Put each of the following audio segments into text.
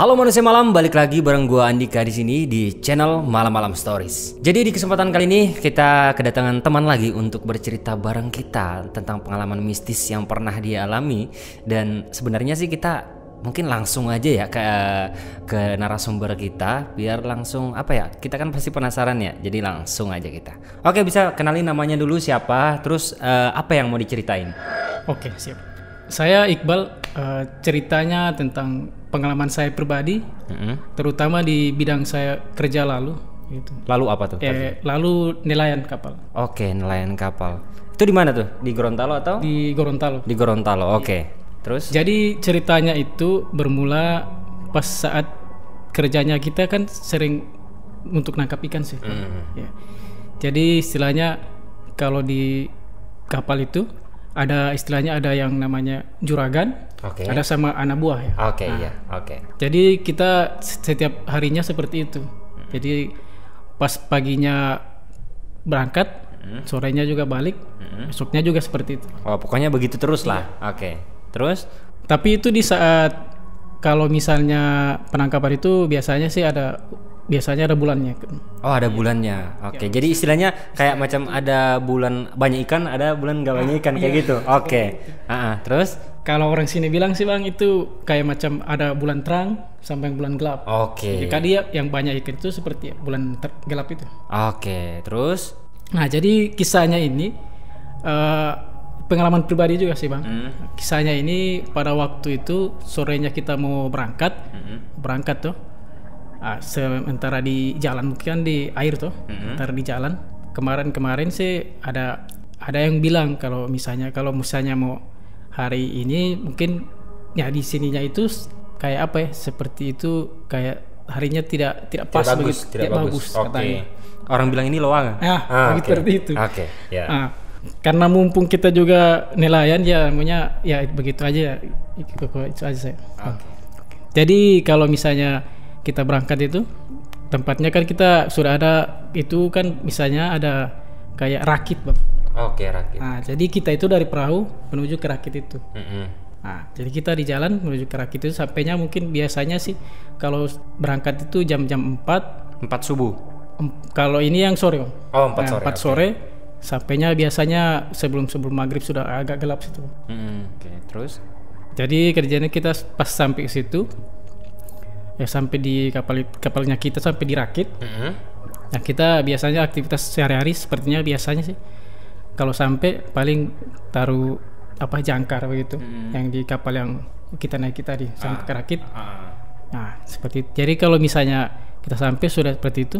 Halo manusia malam, balik lagi bareng gua Andika di sini di channel Malam-Malam Stories. Jadi di kesempatan kali ini kita kedatangan teman lagi untuk bercerita bareng kita tentang pengalaman mistis yang pernah dia alami. Dan sebenarnya sih kita mungkin langsung aja ya ke narasumber kita biar langsung kita kan pasti penasaran ya. Jadi langsung aja kita. Oke, bisa kenalin namanya dulu siapa, terus apa yang mau diceritain? Oke, siap. Saya Iqbal, ceritanya tentang pengalaman saya pribadi, terutama di bidang saya kerja lalu. Gitu. Lalu apa tuh? Lalu nelayan kapal. Oke, nelayan kapal. Itu di mana tuh? Di Gorontalo atau? Di Gorontalo. Di Gorontalo, oke. Terus? Jadi ceritanya itu bermula pas saat kerjanya kita kan sering untuk nangkap ikan sih. Ya. Jadi istilahnya kalau di kapal itu ada istilahnya ada yang namanya juragan, ada sama anak buah ya. Jadi kita setiap harinya seperti itu. Jadi pas paginya berangkat, sorenya juga balik, besoknya juga seperti itu. Oh, pokoknya begitu terus lah. Oke. Terus? Tapi itu di saat kalau misalnya penangkapan itu biasanya ada bulannya. Oh, ada bulannya. Oke. Jadi istilahnya kayak macam ada bulan banyak ikan, ada bulan gak banyak ikan kayak gitu. Oke. Terus? Kalau orang sini bilang sih Bang, itu kayak macam ada bulan terang sampai bulan gelap. Oke. Jika dia yang banyak ikan itu seperti bulan gelap itu. Oke. Terus? Nah, jadi kisahnya ini pengalaman pribadi juga sih Bang. Kisahnya ini pada waktu itu sorenya kita mau berangkat tuh. Sementara di jalan kan di air tuh, sementara di jalan kemarin sih ada yang bilang kalau misalnya mau hari ini mungkin ya di sininya itu kayak seperti itu kayak harinya tidak pas begitu, tidak bagus katanya. Orang bilang ini loang. Seperti itu. Yeah. Karena mumpung kita juga nelayan ya namanya ya begitu aja, itu aja saya. Jadi kalau misalnya kita berangkat itu tempatnya kan kita sudah ada itu kan misalnya ada kayak rakit Bang. Rakit. Nah, jadi kita itu dari perahu menuju ke rakit itu. Nah, jadi kita di jalan menuju ke rakit itu sampainya mungkin biasanya sih kalau berangkat itu jam-jam 4 subuh. Kalau ini yang sore. 4 sore. 4 sore. Sampainya biasanya sebelum maghrib sudah agak gelap situ. Terus? Jadi kerjanya kita pas sampai ke situ. Ya sampai di kapalnya kita sampai di rakit. Nah, kita biasanya aktivitas sehari-hari sepertinya biasanya sih kalau sampai paling taruh jangkar begitu yang di kapal yang kita naiki tadi sampai ke rakit. Nah, seperti itu. Jadi kalau misalnya kita sampai sudah seperti itu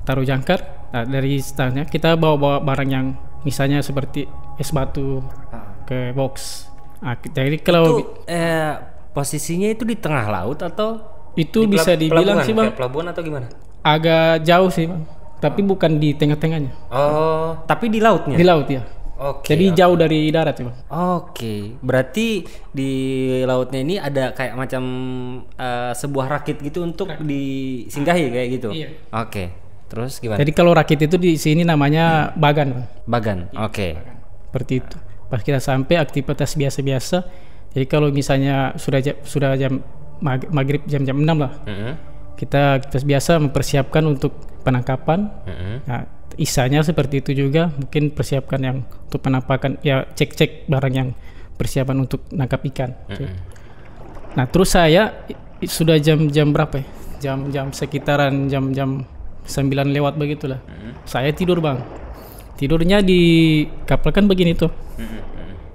taruh jangkar, nah, dari startnya kita bawa barang yang misalnya seperti es batu ke box. Nah, jadi kalau itu, posisinya itu di tengah laut atau itu bisa dibilang sih Bang pelabuhan atau gimana? Agak jauh sih Bang, tapi bukan di tengah-tengahnya. Tapi di lautnya? Di laut ya. Jadi jauh dari darat ya Bang. Berarti di lautnya ini ada kayak macam sebuah rakit gitu untuk disinggahi kayak gitu? Iya. Terus gimana? Jadi kalau rakit itu di sini namanya bagan. Bagan. Seperti itu. Pas kita sampai aktivitas biasa-biasa. Jadi kalau misalnya sudah jam maghrib jam 6 lah. Kita biasa mempersiapkan untuk penangkapan. Nah, isanya seperti itu juga, mungkin persiapkan yang untuk penampakan ya, cek barang yang persiapan untuk nangkap ikan. Nah, terus saya sudah jam berapa ya? Jam sekitaran jam 9 lewat begitulah. Saya tidur Bang. Tidurnya di kapal kan begini tuh.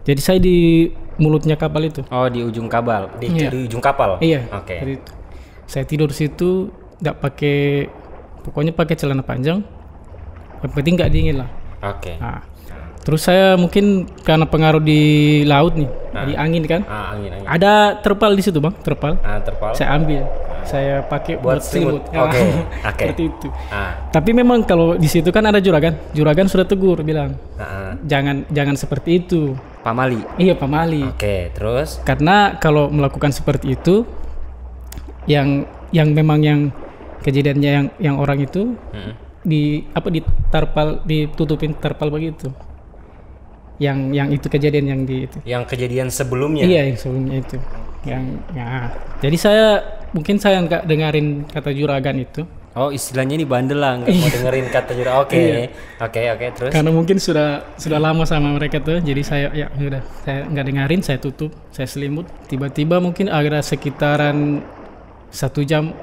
Jadi saya di mulutnya kapal itu. Di ujung kapal. Di ujung kapal. Iya. Itu. Saya tidur situ pokoknya pakai celana panjang. Yang penting nggak dingin lah. Nah, terus saya mungkin karena pengaruh di laut nih, di angin kan. Angin. Ada terpal di situ Bang, terpal. Saya ambil. Saya pakai buat selimut. Seperti itu. Tapi memang kalau di situ kan ada juragan. Juragan sudah tegur bilang, jangan seperti itu. Pamali. Iya, pamali. Terus? Karena kalau melakukan seperti itu, yang memang yang kejadiannya yang orang itu ditutupin terpal begitu. Yang itu kejadian yang di itu. Yang kejadian sebelumnya. Iya, yang sebelumnya itu. Jadi saya mungkin saya nggak dengerin kata juragan itu. Oh, istilahnya ini bandel lah, nggak mau dengerin kata juragan. Oke, terus. Karena mungkin sudah lama sama mereka tuh, jadi saya ya udah saya nggak dengerin, saya tutup, saya selimut. Tiba-tiba mungkin ada sekitaran 1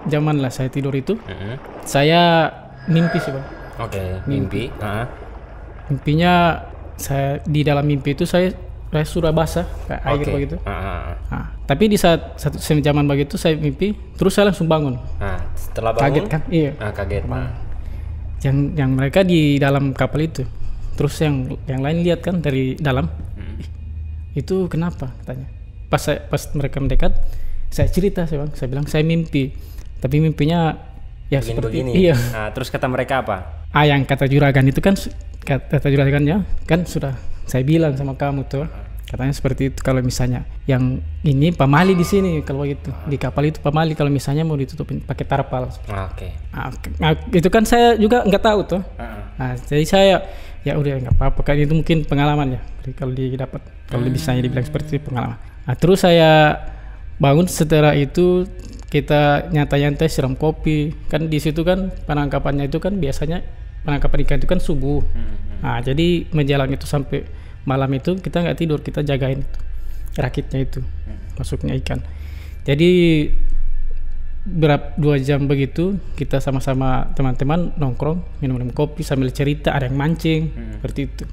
jaman lah saya tidur itu. Saya mimpi sih bang. Oke, mimpi. Mimpinya saya di dalam mimpi itu saya sudah basah kayak air begitu. Nah, tapi di saat satu jaman begitu saya mimpi, terus saya langsung bangun. Nah, setelah bangun kaget kan? Iya. Kaget. Yang mereka di dalam kapal itu, terus yang lain lihat kan dari dalam. Itu kenapa katanya? Pas mereka mendekat, saya cerita bang, saya bilang saya mimpi, tapi mimpinya ya seperti begini. Iya. Nah, terus kata mereka apa? Yang kata juragan itu kan kata juragannya kan sudah saya bilang sama kamu tuh, katanya seperti itu. Kalau misalnya yang ini pamali di sini, kalau begitu di kapal itu pamali, kalau misalnya mau ditutupin pakai tarpal. Oke. Nah, itu kan saya juga nggak tahu tuh. Nah, jadi saya ya udah nggak apa-apa kan, itu mungkin pengalaman ya. Jadi kalau didapat, kalau misalnya dibilang seperti itu pengalaman. Nah, terus saya bangun setelah itu, kita nyantai-nyantai siram kopi kan di situ kan. Penangkapannya itu kan biasanya penangkapan ikan itu kan subuh. Nah, jadi menjelang itu sampai malam itu kita nggak tidur, kita jagain itu rakitnya itu masuknya ikan. Jadi 2 jam begitu kita sama-sama teman-teman nongkrong minum kopi sambil cerita, ada yang mancing seperti itu.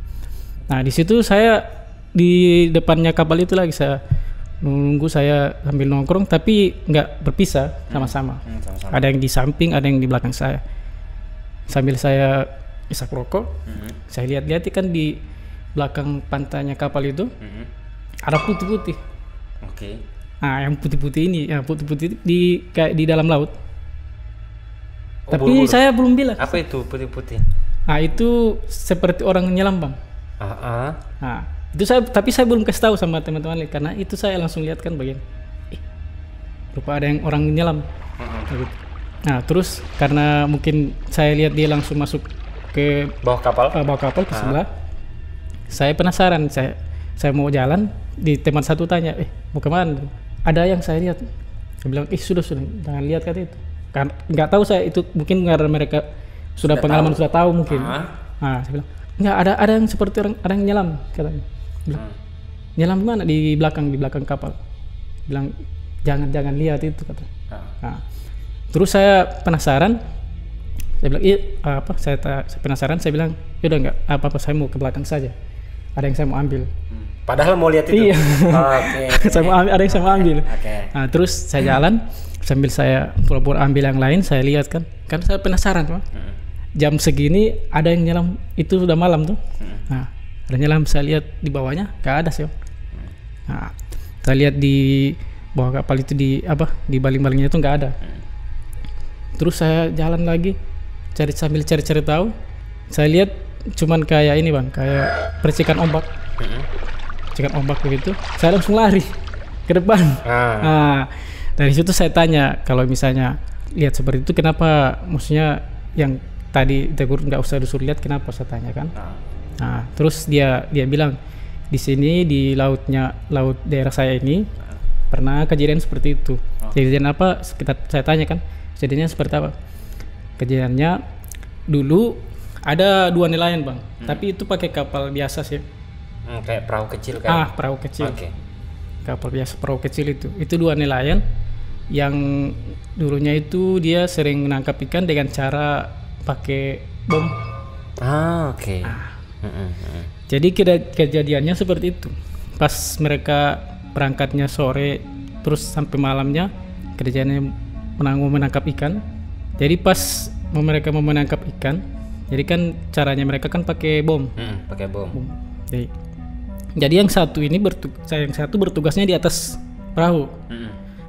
Nah, di situ saya di depannya kapal itu lagi saya nunggu, saya sambil nongkrong tapi nggak berpisah, sama-sama. Ada yang di samping, ada yang di belakang saya. Sambil saya isap rokok, saya lihat-lihat kan di belakang pantainya kapal itu ada putih-putih. Oke. Nah, yang putih-putih ini, ya putih-putih kayak di dalam laut. Tapi buru-buru. saya belum bilang. Apa itu putih-putih? Nah, itu seperti orang nyelam bang. Nah, itu tapi saya belum kasih tahu sama teman-teman lain, karena itu saya langsung lihat kan bagian. Lupa ada yang orang nyelam. Gitu. Nah, terus karena mungkin saya lihat dia langsung masuk ke bawah kapal ke sebelah. Saya penasaran, saya mau jalan, di teman satu tanya, mau kemana? Ada yang saya lihat. Saya bilang, sudah jangan lihat kata itu. Kan nggak tahu saya itu, mungkin karena mereka sudah pengalaman tahu. Sudah tahu mungkin. Nah, saya bilang, nggak ada yang seperti ada yang nyelam katanya. Bilang, nyelam mana? Di belakang kapal. Bilang, jangan lihat itu kata. Nah, terus saya penasaran. Saya bilang, saya penasaran. Saya bilang, yaudah nggak apa-apa, saya mau ke belakang saja. Ada yang saya mau ambil. Padahal mau lihat itu. Iya. Ada yang saya mau ambil. Nah, terus saya jalan sambil saya pura-pura ambil yang lain. Saya lihat kan saya penasaran Pak. Jam segini ada yang nyelam, itu sudah malam tuh. Nah, ada nyelam, saya lihat di bawahnya nggak ada sih. Nah, saya lihat di bawah kapal itu di baling-balingnya itu nggak ada. Terus saya jalan lagi sambil cari tahu. Saya lihat cuman kayak ini bang, kayak percikan ombak. Percikan ombak begitu. Saya langsung lari ke depan. Nah, dari situ saya tanya, kalau misalnya lihat seperti itu kenapa, maksudnya yang tadi tegur nggak usah disuruh lihat, kenapa saya tanya kan. Nah, terus dia bilang di sini di laut daerah saya ini pernah kejadian seperti itu. Kejadian apa? Saya tanya kan, kejadiannya seperti apa? Kejadiannya dulu ada 2 nelayan bang, tapi itu pakai kapal biasa sih. Kayak perahu kecil kan? Perahu kecil. Kapal biasa, perahu kecil itu 2 nelayan yang dulunya itu dia sering menangkap ikan dengan cara pakai bom. Jadi kejadiannya seperti itu. Pas mereka berangkatnya sore, terus sampai malamnya kerjanya menangkap ikan. Jadi pas mereka mau menangkap ikan, jadi kan caranya mereka kan pakai bom. Pakai bom. Jadi yang satu ini bertugasnya di atas perahu.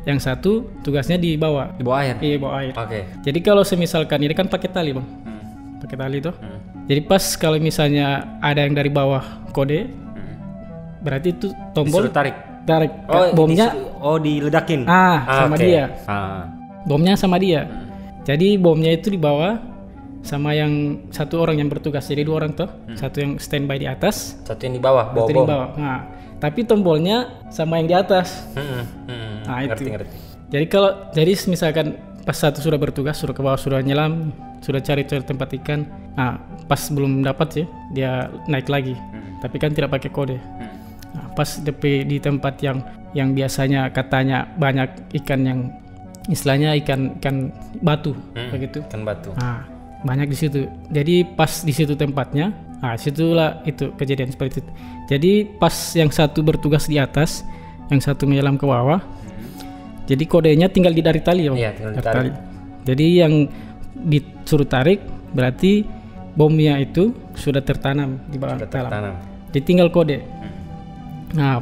Yang satu tugasnya di bawah. Di bawah air. Iya, bawah air. Oke. Jadi kalau semisalkan ini kan pakai tali bang. Pakai tali tuh. Jadi pas kalau misalnya ada yang dari bawah kode, berarti itu tombol. Disuruh tarik. Bomnya. Diledakin. Sama dia. Bomnya sama dia. Jadi bomnya itu di bawah, sama yang satu orang yang bertugas. Jadi 2 orang tuh. Satu yang standby di atas, satu yang di bawah, Nah, tapi tombolnya sama yang di atas. Nah, ngerti. Jadi misalkan pas satu sudah bertugas, sudah ke bawah, sudah nyelam, sudah cari tempat ikan. Nah, pas belum dapat sih, dia naik lagi. Tapi kan tidak pakai kode. Nah, pas di tempat yang biasanya katanya banyak ikan yang istilahnya ikan batu begitu. Ikan batu. Nah, banyak di situ. Jadi pas di situ tempatnya, nah situlah itu kejadian seperti itu. Jadi pas yang satu bertugas di atas, yang satu menyelam ke bawah. Jadi kodenya tinggal ditarik tali, Iya, tinggal ditarik. Jadi yang disuruh tarik berarti bomnya itu sudah tertanam di bawah dalam. Jadi tinggal kode. Nah,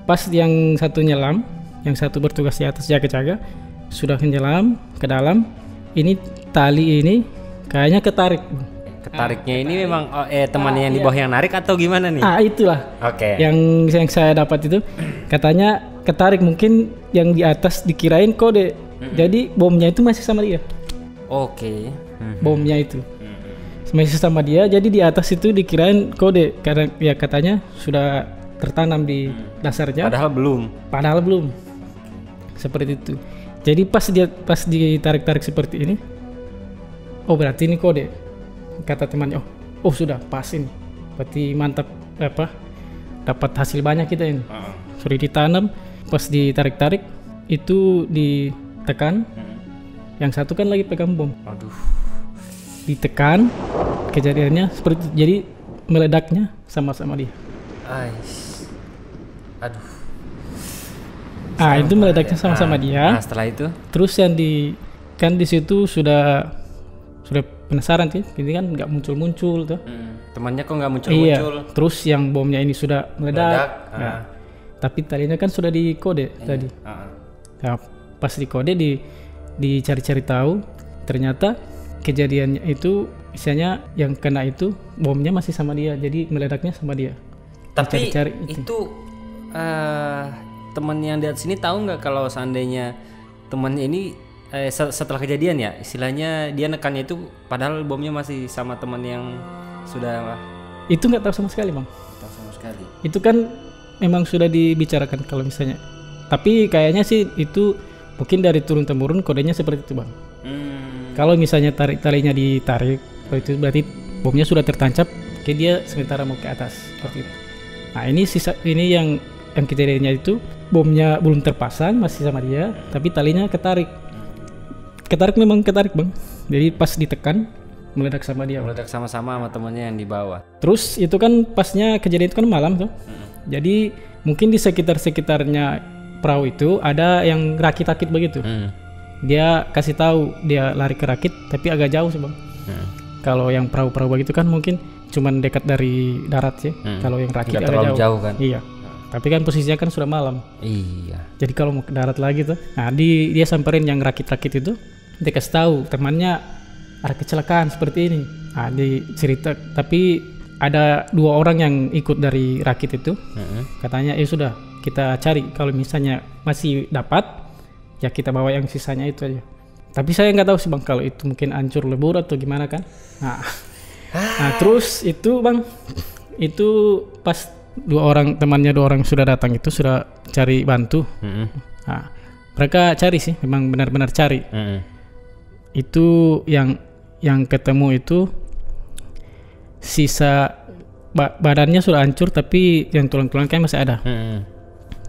pas yang satu nyelam, yang satu bertugas di atas jaga-jaga, sudah menyelam ke dalam, ini tali ini kayaknya ketarik. Ketariknya ini memang temannya yang di bawah yang narik atau gimana nih? Itulah. Oke. Yang saya dapat itu katanya ketarik, mungkin yang di atas dikirain kode. Jadi bomnya itu masih sama dia. Oke. Bomnya itu masih sama dia, jadi di atas itu dikirain kode karena ya katanya sudah tertanam di dasarnya. Padahal belum. Seperti itu. Jadi pas ditarik-tarik seperti ini, oh berarti ini kode. Kata temannya, oh sudah pas ini. Berarti mantap, dapat hasil banyak kita ini. Sudah ditanam, pas ditarik-tarik itu ditekan. Yang satu kan lagi pegang bom. Aduh. Ditekan, kejadiannya seperti itu. Jadi meledaknya sama-sama dia. Aduh. Itu meledaknya sama-sama dia. Nah, setelah itu terus yang di situ sudah penasaran sih, ini kan nggak muncul tuh. Temannya kok nggak muncul? Iya. Terus yang bomnya ini sudah meledak. Nah, tapi talinya kan sudah dikode tadi. Nah, pas dikode dicari-cari tahu, ternyata kejadiannya itu misalnya yang kena itu bomnya masih sama dia, jadi meledaknya sama dia. Tapi itu teman yang di atas sini tahu nggak kalau seandainya temannya ini setelah kejadian ya, istilahnya dia nekannya itu padahal bomnya masih sama teman yang sudah. Itu nggak tahu sama sekali, Bang. Tahu sama sekali. Itu kan memang sudah dibicarakan kalau misalnya. Tapi kayaknya sih itu mungkin dari turun temurun kodenya seperti itu, Bang. Kalau misalnya talinya ditarik, itu berarti bomnya sudah tertancap, kayak dia sementara mau ke atas seperti itu. Nah, ini yang kejadiannya itu bomnya belum terpasang, masih sama dia, tapi talinya ketarik. Memang ketarik, Bang. Jadi pas ditekan meledak sama dia. Meledak sama-sama sama temannya yang di bawah. Terus itu kan pasnya kejadian itu kan malam tuh. Jadi mungkin di sekitarnya perahu itu ada yang rakit-rakit begitu. Dia kasih tahu dia lari ke rakit, tapi agak jauh sih, Bang. Kalau yang perahu-perahu begitu kan mungkin cuman dekat dari darat sih. Kalau yang rakit nggak agak terlalu jauh kan. Iya. Tapi kan posisinya kan sudah malam. Iya. Jadi kalau mau ke darat lagi tuh, nah dia samperin yang rakit-rakit itu, dia kasih tahu temannya ada kecelakaan seperti ini. Nah, dicerita, tapi ada 2 orang yang ikut dari rakit itu. Katanya sudah kita cari, kalau misalnya masih dapat ya kita bawa yang sisanya itu aja. Tapi saya nggak tahu sih, Bang, kalau itu mungkin hancur lebur atau gimana kan. Nah terus itu, Bang, itu pas 2 orang sudah datang itu sudah cari bantu. Nah, mereka cari sih, memang benar-benar cari. Itu yang ketemu itu sisa badannya sudah hancur, tapi yang tulang-tulang kan masih ada.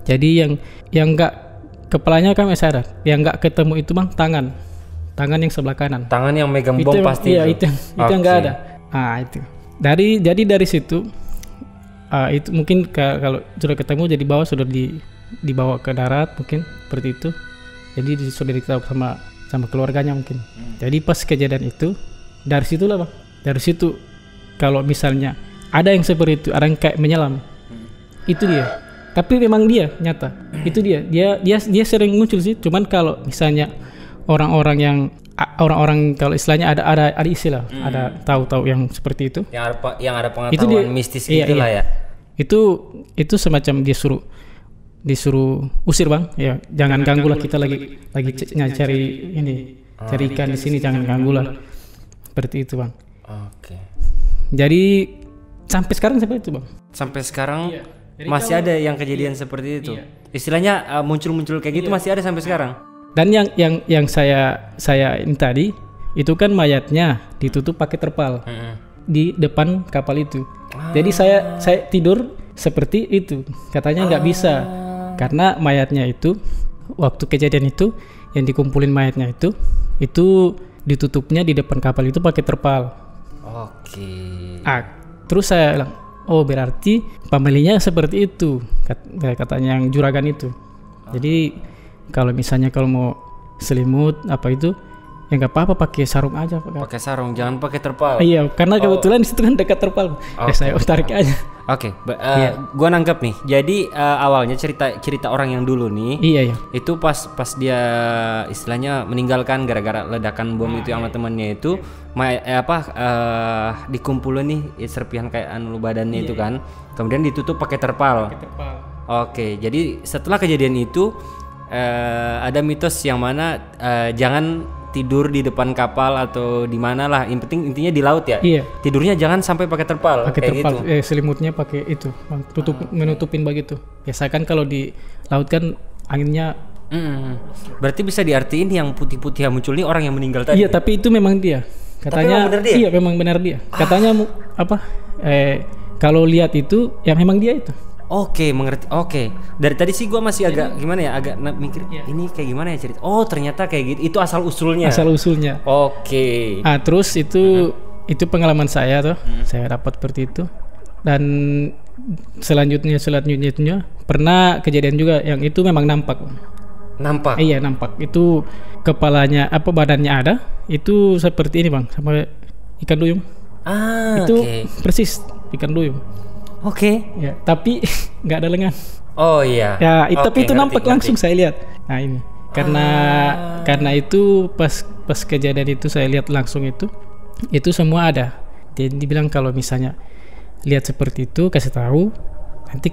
Jadi yang nggak, kepalanya kan masih ada. Yang nggak ketemu itu, Bang, tangan yang sebelah kanan. Tangan yang megang bom itu, pasti. Iya, itu yang nggak ada. Itu. Jadi dari situ itu mungkin kalau sudah ketemu jadi bawah sudah dibawa ke darat mungkin seperti itu. Jadi sudah diketahui sama keluarganya mungkin. Jadi pas kejadian itu dari situlah, Bang. Dari situ kalau misalnya ada yang seperti itu, ada yang kayak menyelam, itu dia. Tapi memang dia nyata. Itu dia sering muncul sih. Cuman kalau misalnya orang-orang kalau istilahnya ada istilah, ada tahu yang seperti itu. Yang ada pengetahuan mistis gitulah ya. Itu semacam disuruh usir, Bang. Ya, jangan ganggu lah, kita lagi cari cari ikan di sini, jangan ganggu lah. Seperti itu, Bang. Oke. Jadi sampai sekarang seperti itu, Bang. Sampai sekarang masih ada yang kejadian seperti itu. Istilahnya muncul-muncul kayak gitu masih ada sampai sekarang. Dan yang saya ini tadi itu kan mayatnya ditutup pakai terpal di depan kapal itu. Jadi saya tidur seperti itu. Katanya nggak bisa karena mayatnya itu waktu kejadian itu yang dikumpulin mayatnya itu ditutupnya di depan kapal itu pakai terpal. Oke. Terus saya bilang, oh berarti pembelinya seperti itu, katanya yang juragan itu. Jadi kalau misalnya kalau mau selimut apa itu, ya nggak apa-apa pakai sarung aja. Pakai sarung, jangan pakai terpal. Iya, karena kebetulan di situ kan dekat terpal. Ya saya tarik aja. Oke, gua nangkep nih. Jadi awalnya cerita orang yang dulu nih. Iya. Itu pas dia istilahnya meninggalkan gara-gara ledakan bom itu sama temannya itu, dikumpulin nih serpihan kayak badannya itu kan. Kemudian ditutup pakai terpal. Oke, jadi setelah kejadian itu ada mitos yang mana jangan tidur di depan kapal atau di mana lah, intinya di laut ya. Iya. Tidurnya jangan sampai pakai terpal. Pakai terpal. Gitu. Selimutnya pakai itu, menutupin begitu. Biasa kan kalau di laut kan anginnya. Berarti bisa diartiin yang putih-putih yang muncul ini orang yang meninggal tadi. Iya, tapi itu memang dia. Katanya. Tapi memang benar dia? Iya, memang benar dia. Katanya kalau lihat itu, ya memang dia itu. Oke, mengerti. Oke. Dari tadi sih gua masih agak gimana ya, agak mikir ini kayak gimana ya cerita. Oh, ternyata kayak gitu. Itu asal usulnya. Oke. Terus itu pengalaman saya tuh. Saya dapat seperti itu. Dan selanjutnya pernah kejadian juga yang itu memang nampak. Iya, nampak. Itu kepalanya badannya ada. Itu seperti ini, Bang, sama ikan duyung. Itu persis ikan duyung. Oke. Ya, tapi nggak ada lengan. Oh iya. Ya, tapi itu nampak langsung saya lihat. Nah ini karena itu pas kejadian itu saya lihat langsung itu semua ada. Jadi dibilang kalau misalnya lihat seperti itu kasih tahu, nanti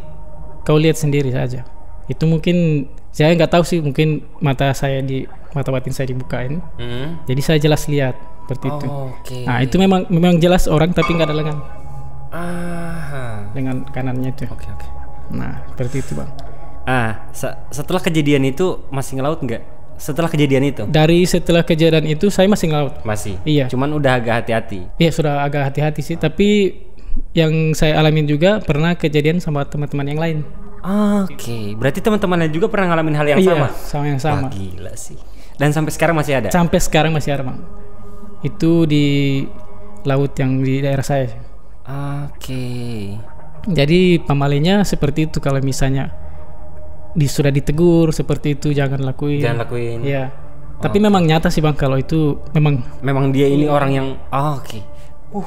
kau lihat sendiri saja. Itu mungkin saya nggak tahu sih, mungkin mata batin saya dibukain. Jadi saya jelas lihat seperti itu. Okay. Nah itu memang jelas orang tapi nggak ada lengan. Dengan kanannya itu. Oke. Nah seperti itu, Bang. Setelah kejadian itu masih ngelaut nggak? Setelah kejadian itu? Setelah kejadian itu saya masih ngelaut. Masih. Iya. Cuman udah agak hati-hati. Iya, sudah agak hati-hati sih. Tapi yang saya alamin juga pernah kejadian sama teman-teman yang lain. Oke. Berarti teman-temannya juga pernah ngalamin hal yang sama? Iya, sama yang sama. Wah, gila sih. Dan sampai sekarang masih ada? Sampai sekarang masih ada, Bang. Itu di laut yang di daerah saya. Oke. Jadi pamalinya seperti itu, kalau misalnya sudah ditegur seperti itu jangan lakuin. Iya. Tapi memang nyata sih, Bang, kalau itu memang dia ini orang yang oke.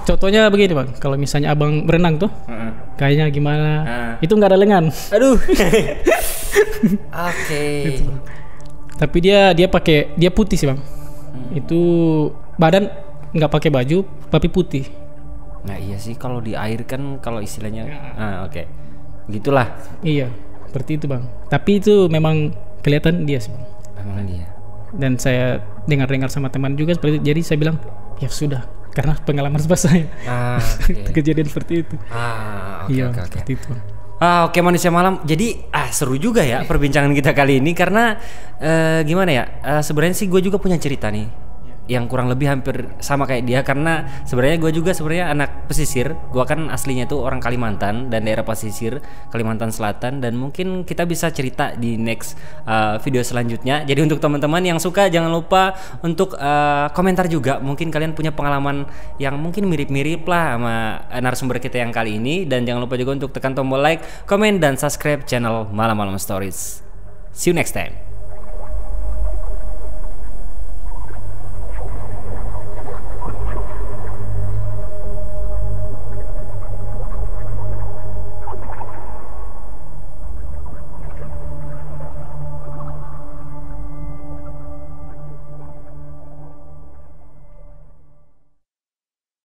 Contohnya begini, Bang, kalau misalnya abang berenang tuh, kayaknya gimana? Itu nggak ada lengan. Aduh. Oke. Gitu, tapi dia putih sih, Bang. Itu badan nggak pakai baju tapi putih. Nah iya sih, kalau di air kan kalau istilahnya oke. Gitulah. Iya, seperti itu, Bang. Tapi itu memang kelihatan dia sih, Bang. Memang dia. Dan saya dengar sama teman juga seperti itu. Jadi saya bilang ya sudah, karena pengalaman saya. Kejadian seperti itu. Oke. Seperti itu, Bang. Oke, manusia malam. Jadi seru juga ya perbincangan kita kali ini karena gimana ya? Sebenarnya sih gue juga punya cerita nih yang kurang lebih hampir sama kayak dia, karena sebenarnya gue juga anak pesisir. Gue kan aslinya tuh orang Kalimantan dan daerah pesisir Kalimantan Selatan, dan mungkin kita bisa cerita di next video selanjutnya. Jadi untuk teman-teman yang suka jangan lupa untuk komentar juga, mungkin kalian punya pengalaman yang mungkin mirip-mirip lah sama narasumber kita yang kali ini, dan jangan lupa juga untuk tekan tombol like, komen, dan subscribe channel Malam Malam Stories. See you next time.